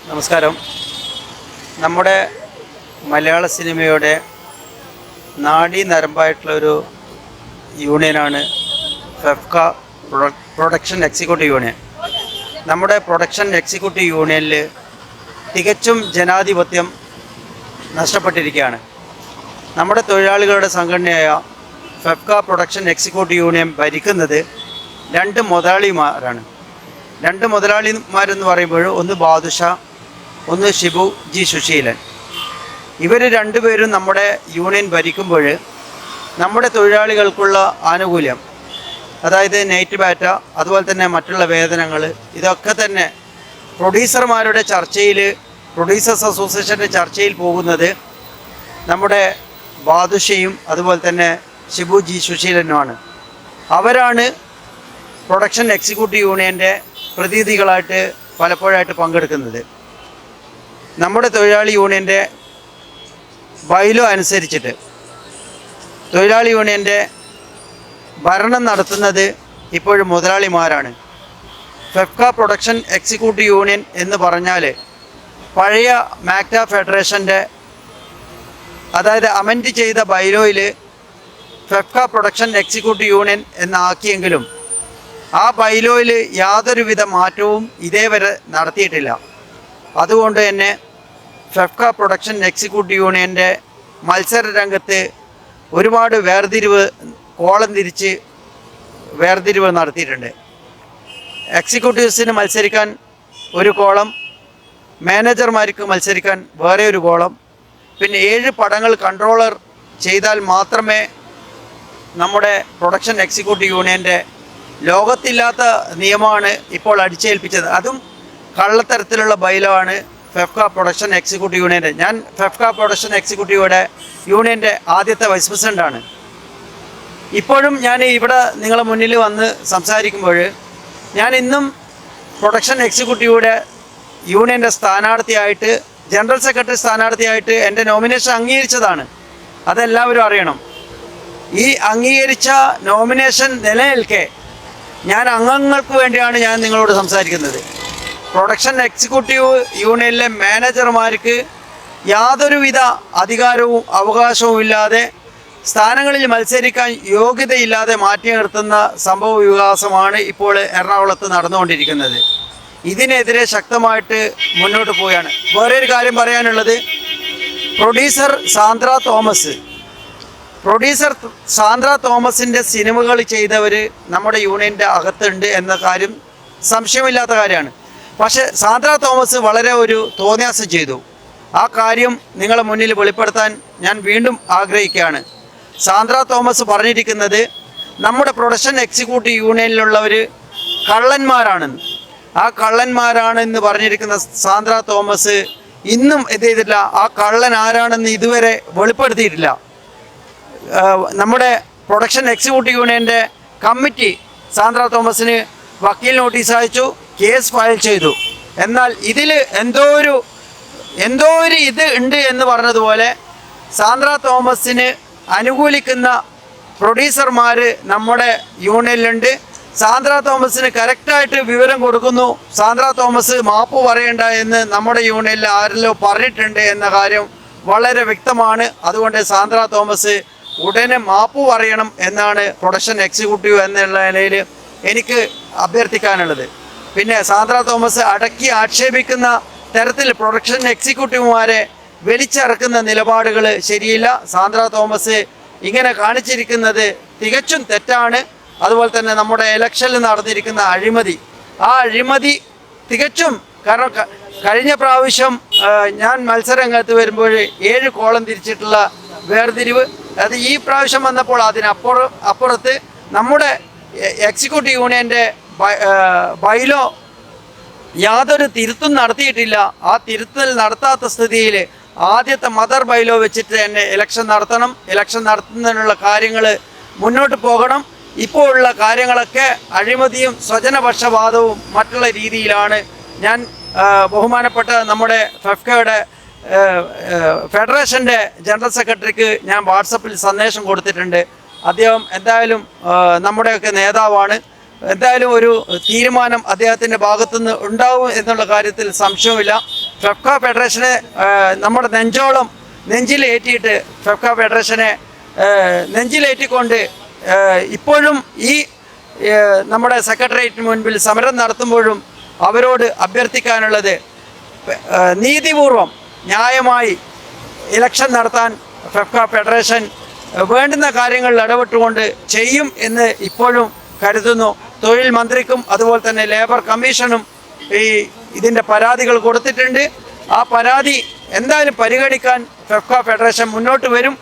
നമസ്കാരം. നമ്മുടെ മലയാള സിനിമയുടെ നാഡീ നരമ്പായിട്ടുള്ളൊരു യൂണിയനാണ് ഫെഫ്ക പ്രൊഡക്ഷൻ എക്സിക്യൂട്ടീവ് യൂണിയൻ. നമ്മുടെ പ്രൊഡക്ഷൻ എക്സിക്യൂട്ടീവ് യൂണിയനിൽ തികച്ചും ജനാധിപത്യം നഷ്ടപ്പെട്ടിരിക്കുകയാണ്. നമ്മുടെ തൊഴിലാളികളുടെ സംഘടനയായ ഫെഫ്ക പ്രൊഡക്ഷൻ എക്സിക്യൂട്ടീവ് യൂണിയൻ ഭരിക്കുന്നത് രണ്ട് മുതലാളിമാരാണ്. രണ്ട് മുതലാളിമാരെന്ന് പറയുമ്പോൾ ഒന്ന് ബാദുഷാ, ഒന്ന് ഷിബു ജി സുശീലൻ. ഇവർ രണ്ടുപേരും നമ്മുടെ യൂണിയൻ ഭരിക്കുമ്പോൾ നമ്മുടെ തൊഴിലാളികൾക്കുള്ള ആനുകൂല്യം, അതായത് നൈറ്റ് ബാറ്റ, അതുപോലെ തന്നെ മറ്റുള്ള വേതനങ്ങൾ, ഇതൊക്കെ തന്നെ പ്രൊഡ്യൂസർമാരുടെ ചർച്ചയിൽ, പ്രൊഡ്യൂസേഴ്സ് അസോസിയേഷൻ്റെ ചർച്ചയിൽ പോകുന്നത് നമ്മുടെ ബാദുഷയും അതുപോലെ തന്നെ ഷിബു ജി സുശീലനുമാണ്. അവരാണ് പ്രൊഡക്ഷൻ എക്സിക്യൂട്ടീവ് യൂണിയൻ്റെ പ്രതിനിധികളായിട്ട് പലപ്പോഴായിട്ട് പങ്കെടുക്കുന്നത്. നമ്മുടെ തൊഴിലാളി യൂണിയൻ്റെ ബൈലോ അനുസരിച്ചിട്ട് തൊഴിലാളി യൂണിയൻ്റെ ഭരണം നടത്തുന്നത് ഇപ്പോഴും മുതലാളിമാരാണ്. ഫെഫ്ക പ്രൊഡക്ഷൻ എക്സിക്യൂട്ടീവ് യൂണിയൻ എന്ന് പറഞ്ഞാൽ പഴയ മാക്ട ഫെഡറേഷൻ്റെ, അതായത് അമെൻഡ് ചെയ്ത ബൈലോയിൽ ഫെഫ്ക പ്രൊഡക്ഷൻ എക്സിക്യൂട്ടീവ് യൂണിയൻ എന്നാക്കിയെങ്കിലും ആ ബൈലോയിൽ യാതൊരുവിധ മാറ്റവും ഇതേവരെ നടത്തിയിട്ടില്ല. അതുകൊണ്ട് തന്നെ ഫെഫ്ക പ്രൊഡക്ഷൻ എക്സിക്യൂട്ടീവ് യൂണിയൻ്റെ മത്സര രംഗത്ത് ഒരുപാട് കോളം തിരിച്ച് വേർതിരിവ് നടത്തിയിട്ടുണ്ട്. എക്സിക്യൂട്ടീവ്സിന് മത്സരിക്കാൻ ഒരു കോളം, മാനേജർമാർക്ക് മത്സരിക്കാൻ വേറെ ഒരു കോളം, പിന്നെ 7 പടങ്ങൾ കൺട്രോളർ ചെയ്താൽ മാത്രമേ നമ്മുടെ പ്രൊഡക്ഷൻ എക്സിക്യൂട്ടീവ് യൂണിയൻ്റെ ലോകത്തില്ലാത്ത നിയമമാണ് ഇപ്പോൾ അടിച്ചേൽപ്പിച്ചത്. അതും കള്ളത്തരത്തിലുള്ള ബൈലോ ആണ് ഫെഫ്ക പ്രൊഡക്ഷൻ എക്സിക്യൂട്ടീവ് യൂണിയൻ്റെ. ഞാൻ ഫെഫ്ക പ്രൊഡക്ഷൻ എക്സിക്യൂട്ടീവ് യൂണിയൻ്റെ ആദ്യത്തെ വൈസ് പ്രസിഡൻ്റാണ്. ഇപ്പോഴും ഞാൻ ഇവിടെ നിങ്ങളുടെ മുന്നിൽ വന്ന് സംസാരിക്കുമ്പോൾ ഞാൻ ഇന്നും പ്രൊഡക്ഷൻ എക്സിക്യൂട്ടീവ് യൂണിയൻ്റെ സ്ഥാനാർത്ഥിയായിട്ട്, ജനറൽ സെക്രട്ടറി സ്ഥാനാർത്ഥിയായിട്ട് എൻ്റെ നോമിനേഷൻ അംഗീകരിച്ചതാണ്. അതെല്ലാവരും അറിയണം. ഈ അംഗീകരിച്ച നോമിനേഷൻ നിലനിൽക്കെ ഞാൻ അംഗങ്ങൾക്ക് വേണ്ടിയാണ് ഞാൻ നിങ്ങളോട് സംസാരിക്കുന്നത്. പ്രൊഡക്ഷൻ എക്സിക്യൂട്ടീവ് യൂണിയനിലെ മാനേജർമാർക്ക് യാതൊരുവിധ അധികാരവും അവകാശവും ഇല്ലാതെ, സ്ഥാനങ്ങളിൽ മത്സരിക്കാൻ യോഗ്യതയില്ലാതെ മാറ്റി നിർത്തുന്ന സംഭവ വികാസമാണ് ഇപ്പോൾ എറണാകുളത്ത് നടന്നുകൊണ്ടിരിക്കുന്നത്. ഇതിനെതിരെ ശക്തമായിട്ട് മുന്നോട്ട് പോവുകയാണ്. വേറൊരു കാര്യം പറയാനുള്ളത്, പ്രൊഡ്യൂസർ സാന്ദ്ര തോമസിൻ്റെ സിനിമകൾ ചെയ്തവർ നമ്മുടെ യൂണിയൻ്റെ അകത്തുണ്ട് എന്ന കാര്യം സംശയമില്ലാത്ത കാര്യമാണ്. പക്ഷേ സാന്ദ്ര തോമസ് വളരെ ഒരു തോന്നിയാസം ചെയ്തു. ആ കാര്യം നിങ്ങളുടെ മുന്നിൽ വെളിപ്പെടുത്താൻ ഞാൻ വീണ്ടും ആഗ്രഹിക്കുകയാണ്. സാന്ദ്ര തോമസ് പറഞ്ഞിരിക്കുന്നത് നമ്മുടെ പ്രൊഡക്ഷൻ എക്സിക്യൂട്ടീവ് യൂണിയനിലുള്ളവർ കള്ളന്മാരാണെന്ന്. ആ കള്ളന്മാരാണെന്ന് പറഞ്ഞിരിക്കുന്ന സാന്ദ്ര തോമസ് ഇന്നും ചെയ്തിട്ടില്ല. ആ കള്ളൻ ആരാണെന്ന് ഇതുവരെ വെളിപ്പെടുത്തിയിട്ടില്ല. നമ്മുടെ പ്രൊഡക്ഷൻ എക്സിക്യൂട്ടീവ് യൂണിയൻ്റെ കമ്മിറ്റി സാന്ദ്ര തോമസിന് വക്കീൽ നോട്ടീസ് അയച്ചു, കേസ് ഫയൽ ചെയ്തു. എന്നാൽ ഇതിൽ എന്തോ ഒരു ഇത് ഉണ്ട് എന്ന് പറഞ്ഞതുപോലെ സാന്ദ്ര തോമസിന് അനുകൂലിക്കുന്ന പ്രൊഡ്യൂസർമാർ നമ്മുടെ യൂണിയനിലുണ്ട്. സാന്ദ്ര തോമസിന് കറക്റ്റായിട്ട് വിവരം കൊടുക്കുന്നു. സാന്ദ്ര തോമസ് മാപ്പ് പറയേണ്ട എന്ന് നമ്മുടെ യൂണിയനിൽ ആരെല്ലോ പറഞ്ഞിട്ടുണ്ട് എന്ന കാര്യം വളരെ വ്യക്തമാണ്. അതുകൊണ്ട് സാന്ദ്ര തോമസ് ഉടനെ മാപ്പ് പറയണം എന്നാണ് പ്രൊഡക്ഷൻ എക്സിക്യൂട്ടീവ് എന്നുള്ള നിലയിൽ എനിക്ക് അഭ്യർത്ഥിക്കാനുള്ളത്. പിന്നെ സാന്ദ്ര തോമസ് അടക്കി ആക്ഷേപിക്കുന്ന തരത്തിൽ പ്രൊഡക്ഷൻ എക്സിക്യൂട്ടീവുമാരെ വലിച്ചിറക്കുന്ന നിലപാടുകൾ ശരിയില്ല. സാന്ദ്ര തോമസ് ഇങ്ങനെ കാണിച്ചിരിക്കുന്നത് തികച്ചും തെറ്റാണ്. അതുപോലെ തന്നെ നമ്മുടെ ഇലക്ഷനിൽ നടന്നിരിക്കുന്ന ആ അഴിമതി തികച്ചും, കാരണം കഴിഞ്ഞ പ്രാവശ്യം ഞാൻ മത്സരരംഗത്ത് വരുമ്പോൾ 7 കോളം തിരിച്ചിട്ടുള്ള വേർതിരിവ്, അത് ഈ പ്രാവശ്യം വന്നപ്പോൾ അപ്പുറത്ത് നമ്മുടെ എക്സിക്യൂട്ടീവ് യൂണിയൻ്റെ ബൈലോ യാതൊരു തിരുത്തും നടത്തിയിട്ടില്ല. ആ തിരുത്തൽ നടത്താത്ത സ്ഥിതിയിൽ ആദ്യത്തെ മദർ ബൈലോ വെച്ചിട്ട് തന്നെ ഇലക്ഷൻ നടത്തണം. ഇലക്ഷൻ നടത്തുന്നതിനുള്ള കാര്യങ്ങൾ മുന്നോട്ട് പോകണം. ഇപ്പോൾ ഉള്ള കാര്യങ്ങളൊക്കെ അഴിമതിയും സ്വജനപക്ഷപാതവും മറ്റുള്ള രീതിയിലാണ്. ഞാൻ ബഹുമാനപ്പെട്ട നമ്മുടെ ഫെഫ്കയുടെ ഫെഡറേഷൻ്റെ ജനറൽ സെക്രട്ടറിക്ക് ഞാൻ വാട്സപ്പിൽ സന്ദേശം കൊടുത്തിട്ടുണ്ട്. അദ്ദേഹം എന്തായാലും നമ്മുടെയൊക്കെ നേതാവാണ്. എന്തായാലും ഒരു തീരുമാനം അദ്ദേഹത്തിൻ്റെ ഭാഗത്തുനിന്ന് ഉണ്ടാവും എന്നുള്ള കാര്യത്തിൽ സംശയമില്ല. ഫെഫ്ക ഫെഡറേഷനെ നമ്മുടെ നെഞ്ചിലേറ്റിയിട്ട് ഫെഫ്ക ഫെഡറേഷനെ നെഞ്ചിലേറ്റിക്കൊണ്ട് ഇപ്പോഴും ഈ നമ്മുടെ സെക്രട്ടേറിയറ്റിന് മുൻപിൽ സമരം നടത്തുമ്പോഴും അവരോട് അഭ്യർത്ഥിക്കാനുള്ളത് നീതിപൂർവം ന്യായമായി ഇലക്ഷൻ നടത്താൻ ഫെഫ്ക ഫെഡറേഷൻ വേണ്ടുന്ന കാര്യങ്ങളിൽ ഇടപെട്ടുകൊണ്ട് ചെയ്യും എന്ന് ഇപ്പോഴും കരുതുന്നു. തൊഴിൽ മന്ത്രിക്കും അതുപോലെ തന്നെ ലേബർ കമ്മീഷനും ഇതിൻ്റെ പരാതികൾ കൊടുത്തിട്ടുണ്ട്. ആ പരാതി എന്തായാലും പരിഗണിക്കാൻ ഫെഫ്ക ഫെഡറേഷൻ മുന്നോട്ട് വരും.